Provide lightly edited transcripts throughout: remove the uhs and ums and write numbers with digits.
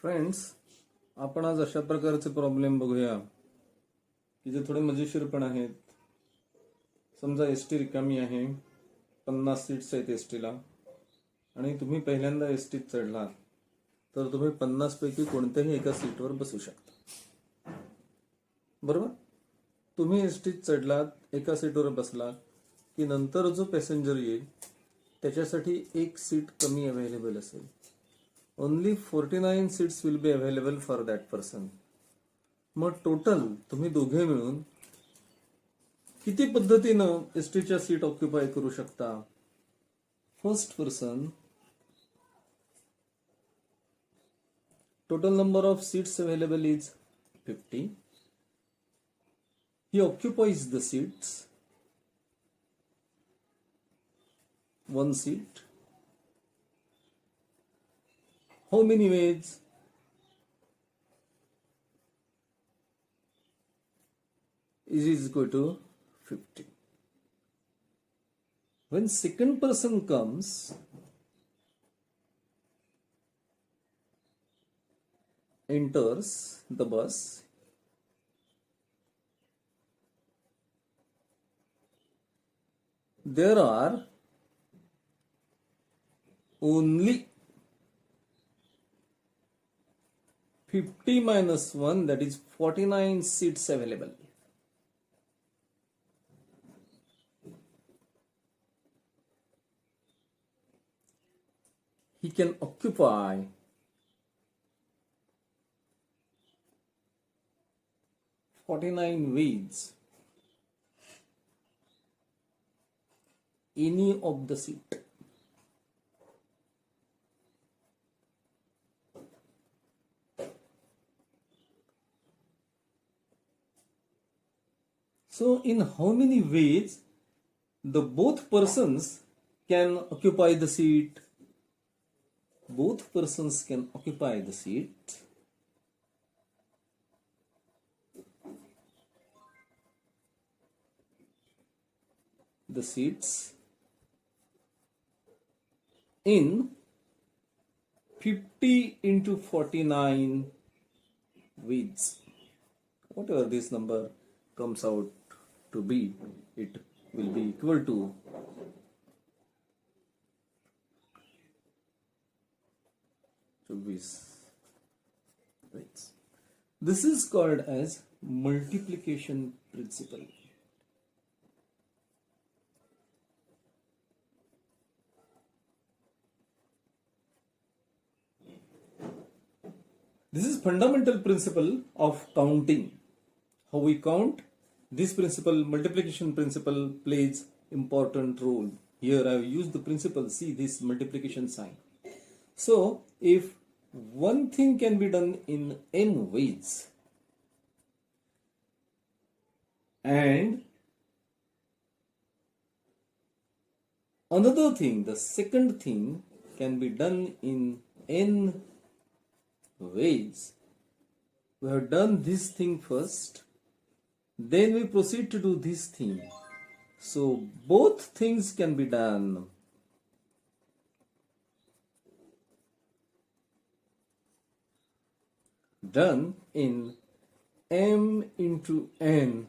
Friends, आपण आज अशा प्रकारचे प्रॉब्लेम बघूया की जे थोडे मजेशीर पण आहेत. समजा एसटी रिकामी आहे, 50 सीट्स आहेत एसटीला आणि तुम्ही पहिल्यांदा एसटीत चढलात तर तुम्ही 50 पैकी कोणत्याही एका सीटवर बसू शकता. बरोबर? तुम्ही एसटीत चढलात, एका सीटवर बसलात की नंतर जो पॅसेंजर येईल त्याच्यासाठी एक सीट कमी अवेलेबल असेल. Only 49 seats will be available for that person. मग टोटल तुम्ही दोघे मिळून किती पद्धतीनं एसटीच्या सीट ऑक्युपाय करू शकता? First person, total number of seats available is 50. He occupies the seats, one seat. How many ways? Is equal to 50. When second person comes, enters the bus, there are only 50 minus 1, that is 49 seats available. He can occupy 49 ways any of the seat. So in how many ways the both persons can occupy the seat? Both persons can occupy the seat. The seats in 50 into 49 ways. Whatever this number comes out to be, it will be equal to 20 ways. This is called as multiplication principle. This is fundamental principle of counting. How we count, this principle, multiplication principle, plays important role. Here I have used the principle, see this multiplication sign. So if one thing can be done in n ways and another thing, the second thing, can be done in n ways, we have done this thing first, then we proceed to do this thing. So both things can be done. Done in m into n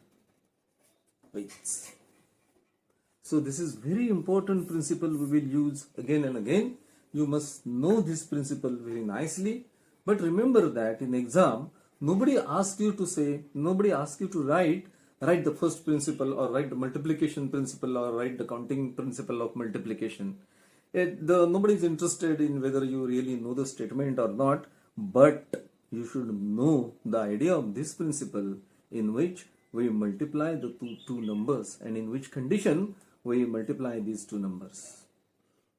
ways. So this is very important principle we will use again and again. You must know this principle very nicely. But remember that in exam, nobody asks you to write the first principle or write the multiplication principle or write the counting principle of multiplication. Nobody is interested in whether you really know the statement or not, but you should know the idea of this principle in which we multiply the two numbers and in which condition we multiply these two numbers.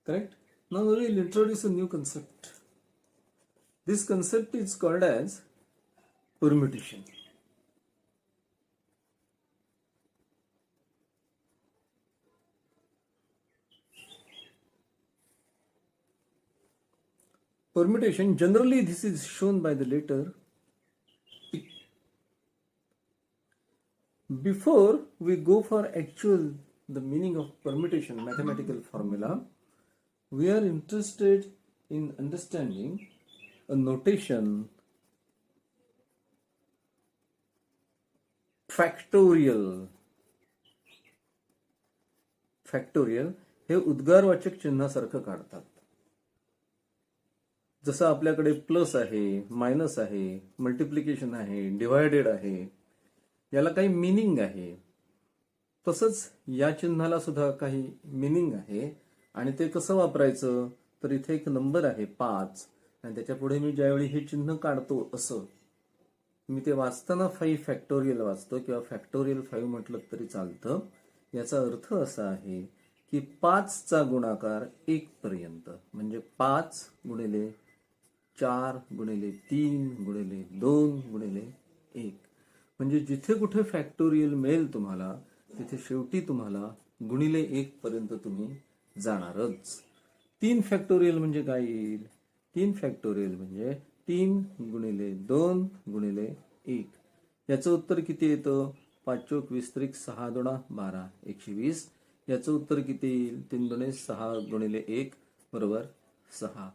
Correct? Now we will introduce a new concept. This concept is called as permutation. Permutation, generally this is shown by the letter P. Before we go for the meaning of permutation, mathematical formula, we are interested in understanding a notation factorial हे उद्गारवाचक चिन्हासारखं काढतात. जसं आपल्याकडे plus आहे, minus आहे, multiplication आहे, divided आहे, याला काही मिनिंग आहे. तसंच या चिन्हाला सुद्धा काही मिनिंग आहे. आणि ते कसं वापरायचं, तर इथे एक नंबर आहे 5 आणि त्याच्या पुढे मी ज्यावेळी हे चिन्ह काढतो असं मी ते वाचताना 5 फॅक्टोरियल वाचतो किंवा फॅक्टोरियल 5 म्हटलं तरी चालतं. याचा अर्थ असा आहे की 5चा गुणाकार 1 पर्यंत म्हणजे 5 गुणिले 4 गुणिले 3 गुणिले 2 गुणिले 1 म्हणजे जिथे कुठे फॅक्टोरियल मिळेल तुम्हाला तिथे शेवटी तुम्हाला गुणिले 1 पर्यंत तुम्ही जाणारच. 3 फॅक्टोरियल म्हणजे काय येईल? 3 फॅक्टोरियल म्हणजे 3 गुणिले 2 गुणिले 1. याचं उत्तर किती येतं? 5 चोक 20 त्रिक 6 दुणा 12 120. याचं उत्तर किती येईल? 3 दुणे 6 गुणिले 1 बरोबर 6.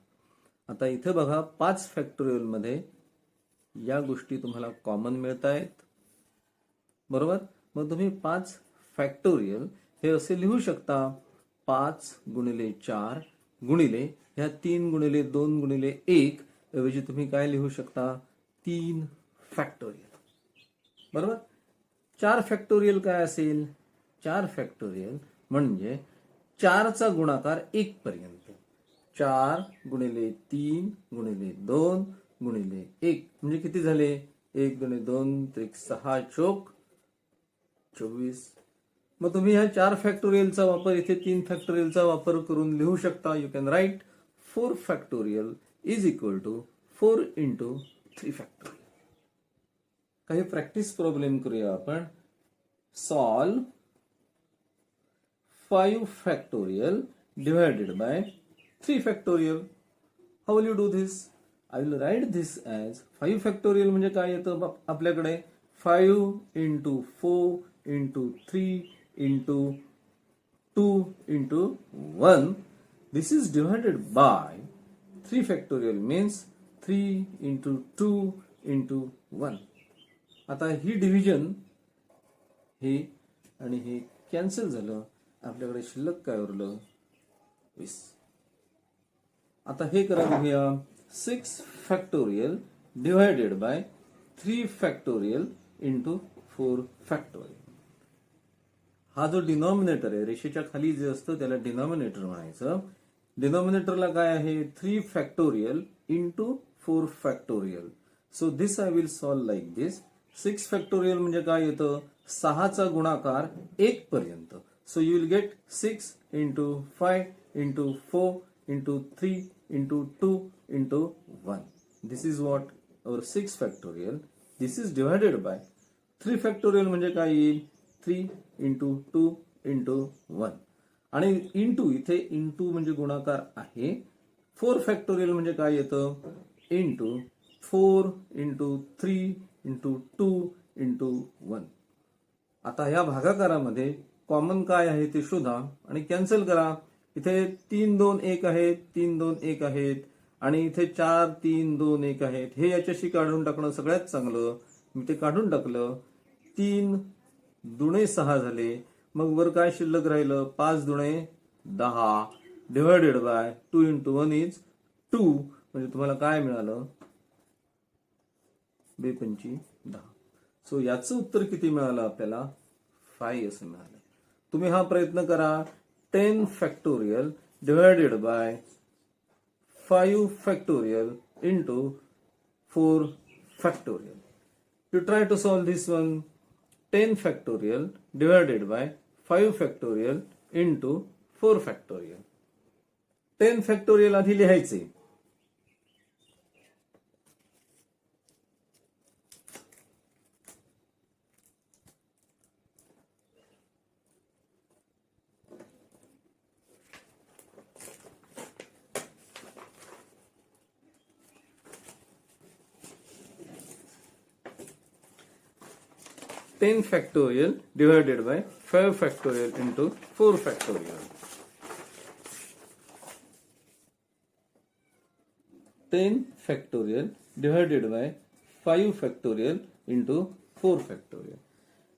आता इथे बघा 5 फॅक्टोरियल मध्ये या गोष्टी तुम्हाला कॉमन मिळत आहेत बरोबर. मग तुम्ही 5 फॅक्टोरियल हे असे लिहू शकता 5 गुणिले 4 गुणिले ह्या 3 गुणिले 2 गुणिले 1 ऐवजी तुम्ही काय लिहू शकता 3 फॅक्टोरियल बरोबर. 4 फॅक्टोरियल काय असेल? 4 फॅक्टोरियल म्हणजे 4चा गुणाकार 1 पर्यंत. 4 गुणिले 3 गुणिले 2 गुणिले 1 म्हणजे किती झाले? 1 गुणिले 2 त्रिक 6 चोक 24. मग तुम्ही ह्या 4 फॅक्टोरियलचा वापर इथे 3 फॅक्टोरियलचा वापर करून लिहू शकता. You can write 4 factorial is equal to 4 into 3 factorial. काही प्रॅक्टिस प्रॉब्लेम करूया आपण. Solve 5 factorial divided by 3 factorial. How will you do this? I will write this as 5 factorial म्हणजे काय येतं आपल्याकडे 5 into 4 into 3 into 2 into 1. This is divided by 3 factorial means 3 into 2 into 1. आता ही division हे आणि हे कॅन्सल झालं. आपल्याकडे शिल्लक काय उरलं? 20. आता हे करा बघूया 6 factorial divided by 3 factorial into 4 factorial. हा जो डिनॉमिनेटर आहे रेषेच्या खाली जे असतं त्याला डिनॉमिनेटर म्हणायचं. डिनॉमिनेटरला काय आहे 3 factorial into 4 factorial. So this I will solve like this. 6 factorial म्हणजे काय येतं 6चा गुणाकार 1 पर्यंत. So you will get 6 into 5 into 4 into 3 into 2 into 1. This is what our 6 factorial. This is divided by 3 factorial म्हणजे काय येईल 3 इंटू 2 इंटू 1 आणि into इथे इंटू म्हणजे गुणाकार आहे. 4 फॅक्टोरियल म्हणजे काय येतं इंटू 4 इंटू 3 इंटू 2 इंटू 1. आता ह्या भागाकारामध्ये कॉमन काय आहे ते शोधा आणि कॅन्सल करा. इथे 3 2 1 आहेत 3 2 1 आहेत आणि इथे 4 3 2 1 आहेत. हे याच्याशी काढून टाकणं सगळ्यात चांगलं. मी ते काढून टाकलं. 3 दुणे 6 झाले. मग वर काय शिल्लक राहिलं 5 दुणे 10 डिवायडेड बाय 2 इंटू 1 इज 2 म्हणजे तुम्हाला काय मिळालं 2 पंची 10. सो याचं उत्तर किती मिळालं आपल्याला 5 असं मिळालं. तुम्ही हा प्रयत्न करा 10 factorial divided by 5 factorial into 4 factorial. You try to solve this one. 10 factorial divided by 5 factorial into 4 factorial. 10 factorial आधी लिहायचे. Ten factorial divided by 5 factorial into 4 factorial. 10 factorial divided by 5 factorial into 4 factorial.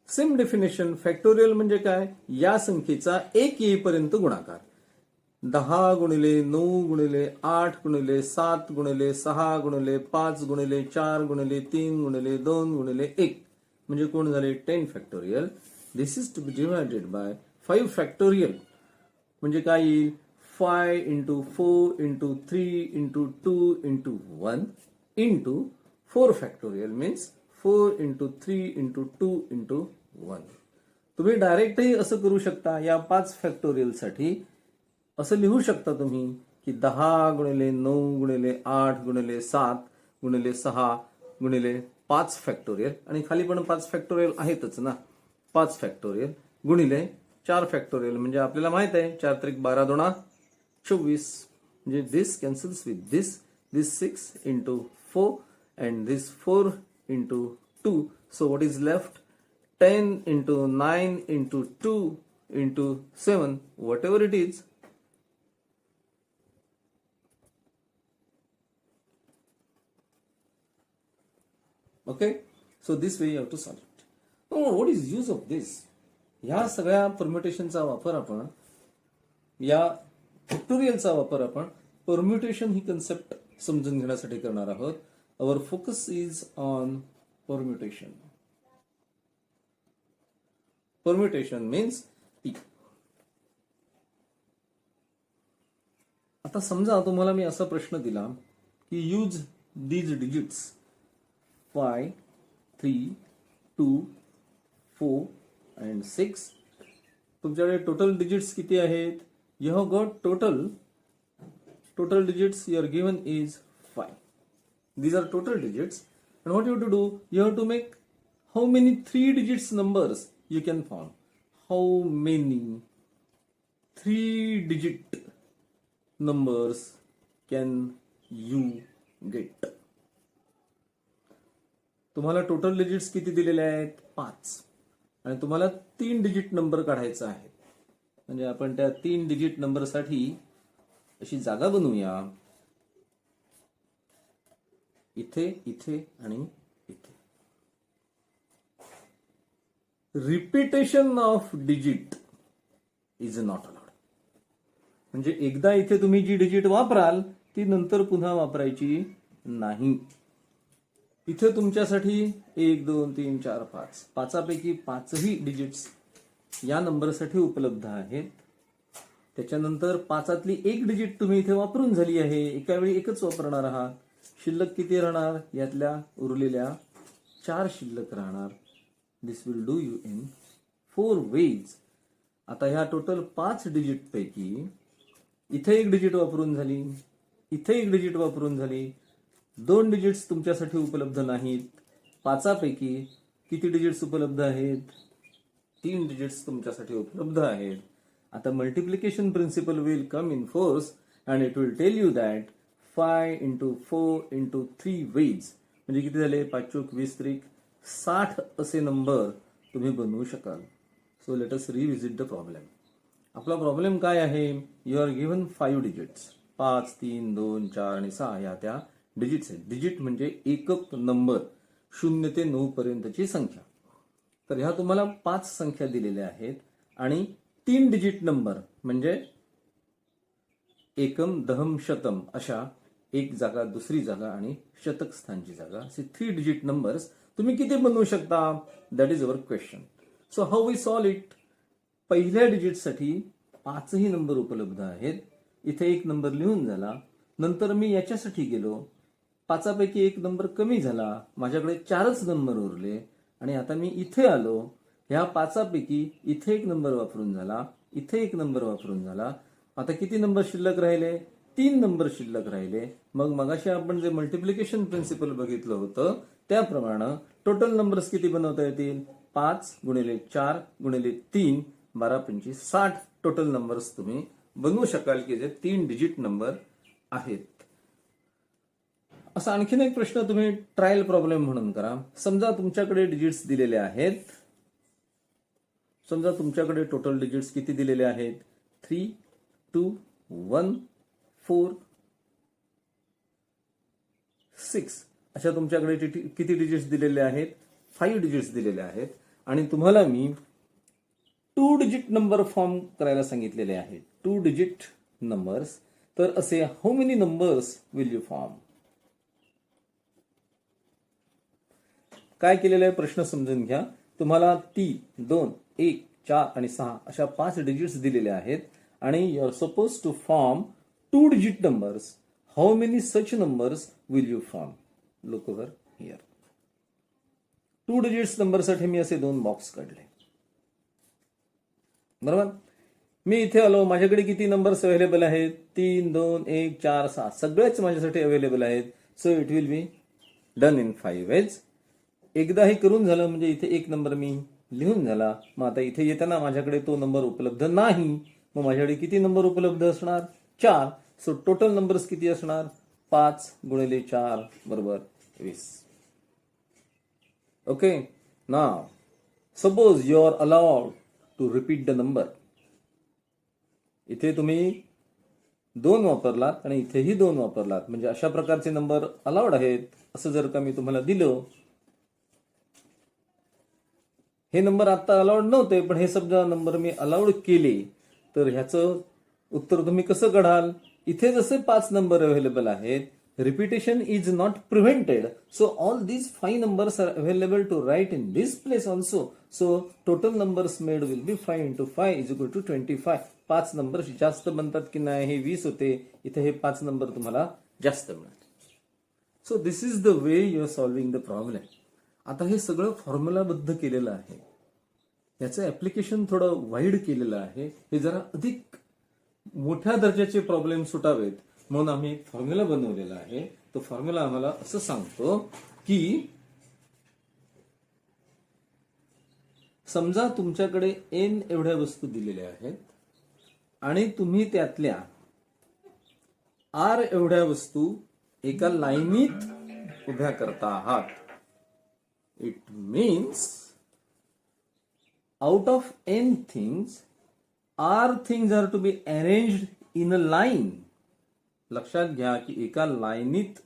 Same definition. Factorial म्हणजे काय? या संख्येचा 1 येईपर्यंत गुणाकार. 10 गुणिले 9 गुणिले 8 गुणिले 7 गुणिले 6 गुणिले 5 गुणिले 4 गुणिले 3 गुणिले 2 गुणिले 1 म्हणजे कोण झाले? 10 factorial. This is to be divided by 5 factorial म्हणजे काय येईल? 5 into 4 into 3 into 2 into 1 into 4 factorial means 4 into 3 into 2 into 1. तुम्ही डायरेक्टही असं करू शकता. या 5 फॅक्टोरियल साठी असं लिहू शकता तुम्ही की 10 गुणिले 9 गुणिले 8 गुणिले 7 गुणिले 6 गुणिले 5 फॅक्टोरियल आणि खाली पण 5 फॅक्टोरियल आहेतच ना. 5 फॅक्टोरियल गुणिले 4 फॅक्टोरियल म्हणजे आपल्याला माहित आहे 4 त्रिक 12 दोणा 24 म्हणजे this cancels with this 6 into 4 and this 4 into 2. So what is left? 10 into 9 into 2 into 7 whatever it is. Okay, so this way you have to solve it. Now, what is use of this? ह्या सगळ्या परम्युटेशनचा वापर आपण या फॅक्टोरियलचा वापर आपण permutation ही concept समजून घेण्यासाठी करणार आहोत. Our focus is on permutation. Permutation means P. आता समजा तुम्हाला मी असा प्रश्न दिला की यूज दीज डिजिट्स 5, 3, 2, 4 and 6. तुमच्याकडे टोटल डिजिट्स किती आहेत? You have got total digits you are given is 5. These are total digits. And what you have to do? You have to make how many 3 digits numbers you can form. How many 3 digit numbers can you get? तुम्हाला total digits किती दिलेले आहेत? 5. आणि तुम्हाला 3 digit number काढायचा आहे. म्हणजे आपण त्या 3 डिजिट नंबर साठी अशी जागा बनवूया. इथे, इथे आणि इथे. Repetition of digit is not allowed. म्हणजे एकदा इथे तुम्ही जी डिजिट वापराल ती नंतर पुन्हा वापरायची नाही. इथे तुमच्यासाठी 1 2 3 4 5 पाचापैकी 5ही डिजिट्स या नंबरसाठी उपलब्ध आहेत. त्याच्यानंतर 5तली 1 डिजिट तुम्ही इथे वापरून झाली आहे. एका वेळी एकच वापरणार आहात. शिल्लक किती राहणार? यातल्या उरलेल्या 4 शिल्लक राहणार. This will do you in 4 ways. आता ह्या टोटल 5 डिजिट पैकी इथे 1 डिजिट वापरून झाली, इथे 1 डिजिट वापरून झाली. 2 डिजिट्स तुमच्यासाठी उपलब्ध नाहीत. 5पैकी किती डिजिट्स उपलब्ध आहेत? 3 डिजिट्स तुमच्यासाठी उपलब्ध आहेत. आता multiplication principle will come in force and it will tell you that 5 into 4 into 3 ways म्हणजे किती झाले? 5 चोक 20 त्रिक 60 असे नंबर तुम्ही बनवू शकाल. So let us revisit the problem. आपला प्रॉब्लेम काय आहे? You R given 5 digits. 5, 3, 2, 4 आणि 6 या त्या डिजिट्स आहेत. डिजिट म्हणजे एकक नंबर 0 ते 9 पर्यंतची संख्या. तर ह्या तुम्हाला 5 संख्या दिलेल्या आहेत आणि 3 डिजिट नंबर म्हणजे एकम, दहम, शतम अशा एक जागा, दुसरी जागा आणि शतक स्थानची जागा असे 3 डिजिट नंबर्स तुम्ही किती बनवू शकता? That is our question. So how we solve it? पहिल्या डिजिटसाठी 5ही नंबर उपलब्ध आहेत. इथे 1 नंबर लिहून झाला. नंतर मी याच्यासाठी गेलो. 5पैकी 1 नंबर कमी झाला. माझ्याकडे 4च नंबर उरले आणि आता मी इथे आलो. ह्या 5पैकी इथे 1 नंबर वापरून झाला, इथे 1 नंबर वापरून झाला. आता किती नंबर शिल्लक राहिले? 3 नंबर शिल्लक राहिले. मग मगाशी आपण जे मल्टिप्लिकेशन प्रिन्सिपल बघितलं होतं त्याप्रमाणे टोटल नंबर्स किती बनवता येतील? 5 गुणिले 4 गुणिले 3 12 25 60 टोटल नंबर्स तुम्ही बनवू शकाल की जे 3 डिजिट नंबर आहेत. असा आणखीन एक प्रश्न तुम्ही ट्रायल प्रॉब्लेम म्हणून करा. समजा तुमच्याकडे डिजिट्स दिलेले आहेत. समजा तुमच्याकडे टोटल डिजिट्स किती दिलेले आहेत? 3, 2, 1, 4 6 अशा तुमच्याकडे किती डिजिट्स दिलेले आहेत? 5 डिजिट्स दिलेले आहेत आणि तुम्हाला मी 2 डिजिट नंबर फॉर्म करायला सांगितलेले आहेत. 2 डिजिट नंबर्स. तर असे how many numbers will you form? काय केलेलं आहे प्रश्न समजून घ्या. तुम्हाला 3, 2, 1, 4 आणि 6 अशा 5 डिजिट्स दिलेले आहेत आणि you are suppose to form 2 digit numbers. How many such numbers will you form? Look over here. 2 digits नंबरसाठी मी असे 2 बॉक्स काढले. बरोबर. मी इथे आलो, माझ्याकडे किती नंबर्स अवेलेबल आहेत? 3, 2, 1, 4, 6 सगळेच माझ्यासाठी अवेलेबल आहेत. So it will be done in 5 ways. एकदा हे करून झालं म्हणजे इथे एक नंबर मी लिहून झाला. मग आता इथे येताना माझ्याकडे तो नंबर उपलब्ध नाही. मग माझ्याकडे किती नंबर उपलब्ध असणार? 4. सो टोटल नंबर्स किती असणार? 5 गुणिले 4 बरोबर 20. Okay. Now suppose you are allowed to repeat the number. इथे तुम्ही 2 वापरलात आणि इथेही 2 वापरलात, म्हणजे अशा प्रकारचे नंबर अलाउड आहेत. असं जर का मी तुम्हाला दिलं, हे नंबर आता अलाउड नव्हते पण हे समजा नंबर मी अलाउड केले, तर ह्याचं उत्तर तुम्ही कसं काढाल? इथे जसे 5 नंबर अवेलेबल आहेत, repetition is not prevented, so all these 5 numbers are available to write in this place also. So total numbers made will be 5 into 5 is equal to 25. 5 numbers जास्त बनतात की नाही? हे 20 होते, इथे हे 5 नंबर तुम्हाला जास्त मिळतात. So this is the way you are solving the problem. आता हे सगळं फॉर्म्युलाबद्ध केलेलं आहे, याचं ऍप्लिकेशन थोडं वाईड केलेलं आहे. हे जरा अधिक मोठ्या दर्जाचे प्रॉब्लेम सुटावेत म्हणून आम्ही एक फॉर्म्युला बनवलेला आहे. तो फॉर्म्युला आम्हाला असं सांगतो की समजा तुमच्याकडे n एवढ्या वस्तू दिलेल्या आहेत आणि तुम्ही त्यातल्या r एवढ्या वस्तू एका लाईनीत उभ्या करता आहात. It means out of n things, r things are to be arranged in a line. लक्षात घ्या की एका लाईनीत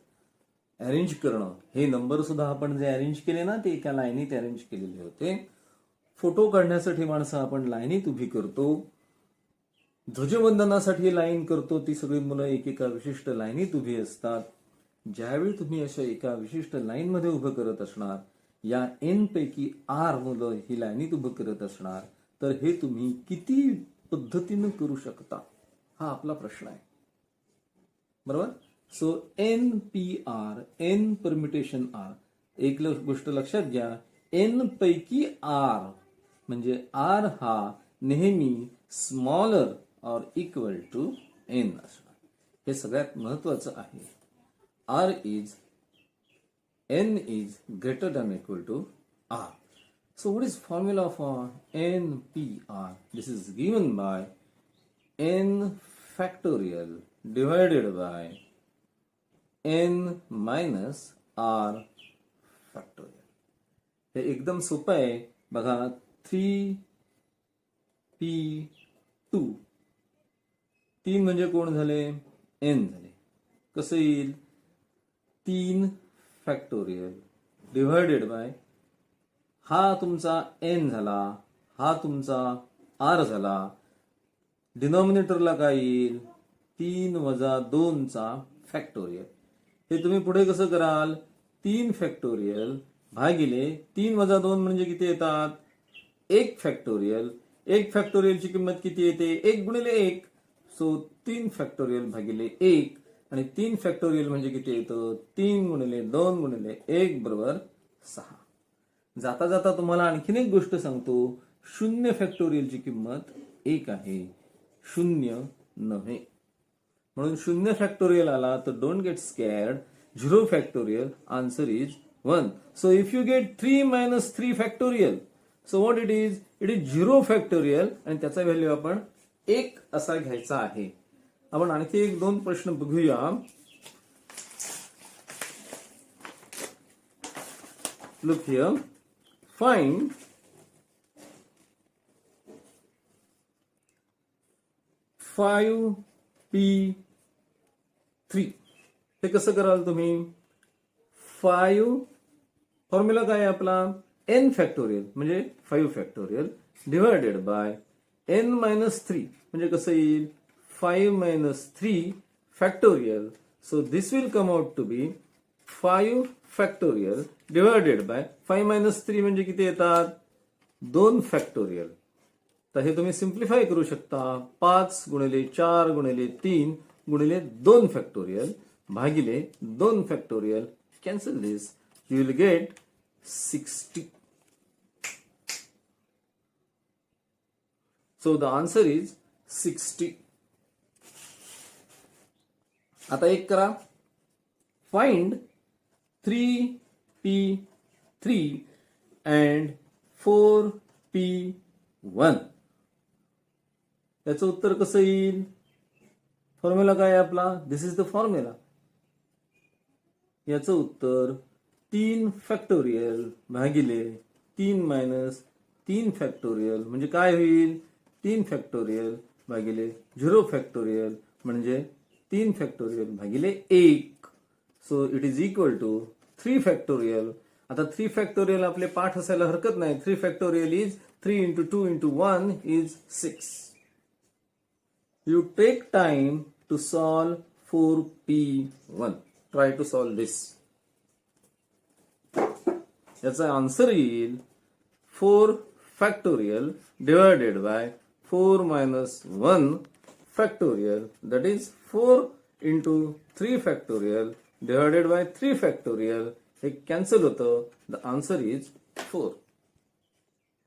अरेंज करणं, हे नंबर सुद्धा आपण जे अरेंज केले ना ते एका लाईनीत अरेंज केलेले होते. फोटो काढण्यासाठी माणसं आपण लाईनीत उभी करतो, ध्वजवंदनासाठी लाईन करतो, ती सगळी मुलं एकेका विशिष्ट लाईनीत उभी असतात. ज्यावेळी तुम्ही अशा एका विशिष्ट लाईन मध्ये उभं करत असणार, या n पैकी r मुलं ही लाईनीत उभं करत असणार, तर हे तुम्ही किती पद्धतीनं करू शकता हा आपला प्रश्न आहे. बरोबर. So NPR, n permutation r. एक गोष्ट लक्षात घ्या, n पैकी r म्हणजे r हा नेहमी smaller or equal to n असणार. हे सगळ्यात महत्वाचं आहे. n is greater than or equal to r. So what is formula for NPR? This is given by n factorial divided by n minus r factorial. हे एकदम सोपं आहे. बघा 3p2, 3 म्हणजे कोण झाले? n झाले. कसं येईल? 3 फॅक्टोरियल डिवायडेड बाय, हा तुमचा n झाला, हा तुमचा r झाला. डिनॉमिनेटरला काय येईल? 3 वजा 2 चा फॅक्टोरियल. हे तुम्ही पुढे कसं कराल? 3 फॅक्टोरियल भागिले 3 वजा 2 म्हणजे किती येतात? 1 फॅक्टोरियल. 1 फॅक्टोरियलची किंमत किती येते? 1 गुणिले 1. सो 3 फॅक्टोरियल भागिले 1, आणि 3 फॅक्टोरियल म्हणजे किती येतं? 3 गुणिले 2 गुणिले 1 बरोबर 6. जाता जाता तुम्हाला आणखीन एक गोष्ट सांगतो, 0 फॅक्टोरियलची किंमत 1 आहे, 0 नव्हे. म्हणून 0 फॅक्टोरियल आला तर don't get scared. 0 factorial answer is 1. So if you get 3 minus 3 factorial, so what it is? It is 0 factorial आणि त्याचा व्हॅल्यू आपण 1 असा घ्यायचा आहे. आपण आणखी 1-2 प्रश्न बघूया. Look here. Find p3. हे कसं कराल तुम्ही? 5 फॉर्म्युला काय आहे आपला n फॅक्टोरियल म्हणजे 5 factorial divided by n minus 3 म्हणजे कसं येईल 5 minus 3 factorial. So this will come out to be 5 factorial divided by 5 minus 3 म्हणजे किती येतात 2 फॅक्टोरियल. तर हे तुम्ही सिम्प्लिफाय करू शकता 5 गुणिले 4 गुणिले 3 गुणिले 2 फॅक्टोरियल भागिले 2 factorial. Cancel this you will get 60. So the answer is 60. आता एक करा find 3p3 and 4p1. याचं उत्तर कसं येईल फॉर्म्युला काय आहे आपला दिस इज द फॉर्म्युला. याचं उत्तर 3 फॅक्टोरियल भागिले 3 मायनस 3 फॅक्टोरियल म्हणजे काय होईल 3 फॅक्टोरियल भागिले 0 फॅक्टोरियल म्हणजे 3 फॅक्टोरियल भागिले 1. So it is equal to 3 factorial. आता 3 फॅक्टोरियल आपले पाठ असायला हरकत नाही. 3 factorial is 3 into 2 into 1 is 6. You take time to solve 4p1. Try to solve this. याचा आन्सर येईल 4 factorial divided bye 4 minus 1 factorial, that is 4 into 3 factorial divided by 3 factorial. हे cancel होतं. The answer is 4.